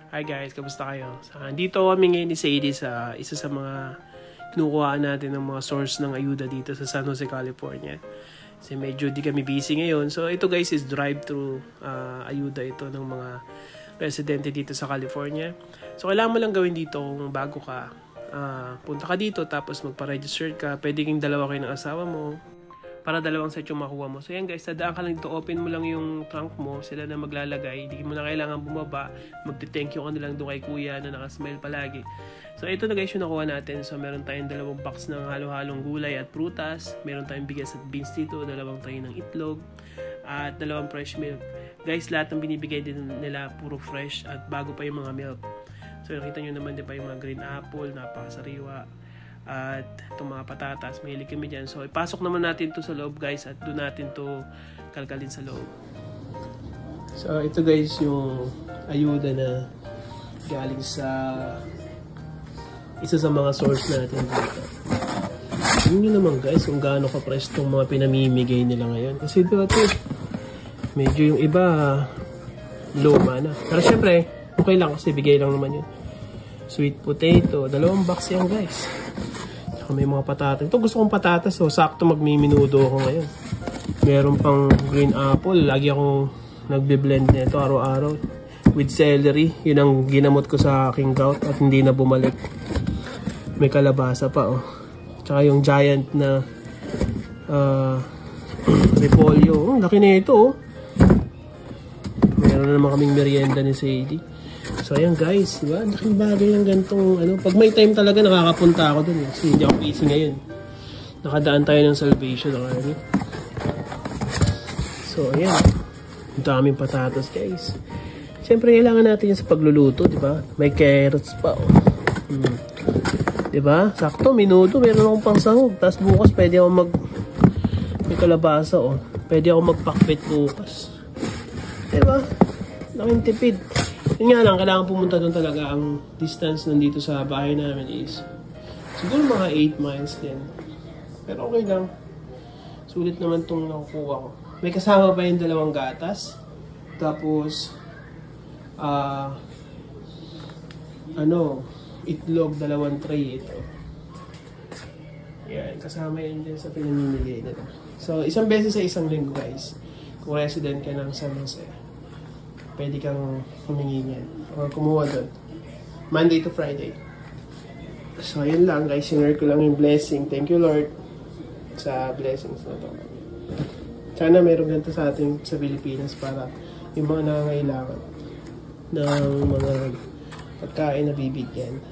Hi guys, kamusta kayo? Dito kami ngayon ni Sadie sa isa sa mga kinukuhaan natin ng mga source ng ayuda dito sa San Jose, California. Kasi medyo di kami busy ngayon. So ito guys is drive-thru ayuda ito ng mga residente dito sa California. So kailangan mo lang gawin dito kung bago ka. Punta ka dito tapos magpa-register ka. Pwede kang dalawa kayo ng asawa mo para dalawang set yung makuha mo. So yan guys, sadaan ka lang dito, open mo lang yung trunk mo, sila na maglalagay, hindi mo na kailangan bumaba, magte-thank you ka na lang doon kay kuya na nakasmile palagi. So ito na guys yung nakuha natin. So meron tayong 2 box ng halo-halong gulay at prutas, meron tayong bigas at beans dito, 2 tray ng itlog, at 2 fresh milk. Guys, lahat ng binibigay din nila puro fresh at bago pa yung mga milk. So nakita nyo naman din pa yung mga green apple, napakasariwa. At itong mga patatas, mahilig kami dyan. So ipasok naman natin to sa loob guys, at doon natin to kalkalin sa loob. So ito guys yung ayuda na galing sa isa sa mga source natin dito. Tingnan nyo naman guys kung gaano ka-fresh itong mga pinamimigay nila ngayon. Kasi dito medyo yung iba luma na. Pero syempre okay lang kasi bigay lang naman yun. Sweet potato, 2 box yan guys. May mga patatas. Ito gusto kong patatas. So, sakto magmiminudo ako ngayon. Meron pang green apple. Lagi akong nagbe-blend nito araw-araw. With celery. Yun ang ginamot ko sa aking gout at hindi na bumalik. May kalabasa pa oh. Tsaka yung giant na repolyo. Laki na ito oh. Meron na naman kaming merienda ni Sadie. So ayan guys, diba? Laking bagay ng gantong ano. Pag may time talaga nakakapunta ako dun. Kasi hindi ako busy ngayon. Nakadaan tayo ng Salvation. Okay? So ayan. Ang daming patatas guys. Siyempre kailangan natin yan sa pagluluto, diba? May carrots pa oh. Diba? Sakto, minuto. Meron akong pang sahog. Tapos bukas pwede ako may kalabasa oh. Pwede ako magpakpit bukas. Diba? Laking tipid. Yun nga lang, kailangan pumunta doon talaga. Ang distance nandito sa bahay namin is siguro mga 8 miles din. Pero okay lang. Sulit naman itong nakukuha ko. May kasama pa yung 2 gatas. Tapos, itlog 2 tray ito. Yan, kasama yun din sa pinamimigay nila. So, isang beses sa isang linggo guys. Kung resident ka ng San Jose, pwede kang humingi niyan or kumuha doon. Monday to Friday. So, ayun lang guys. Sinare ko lang yung blessing. Thank you Lord sa blessings na to. Sana meron ganito sa ating sa Pilipinas para yung mga nangangailangan ng mga pagkain na bibigyan.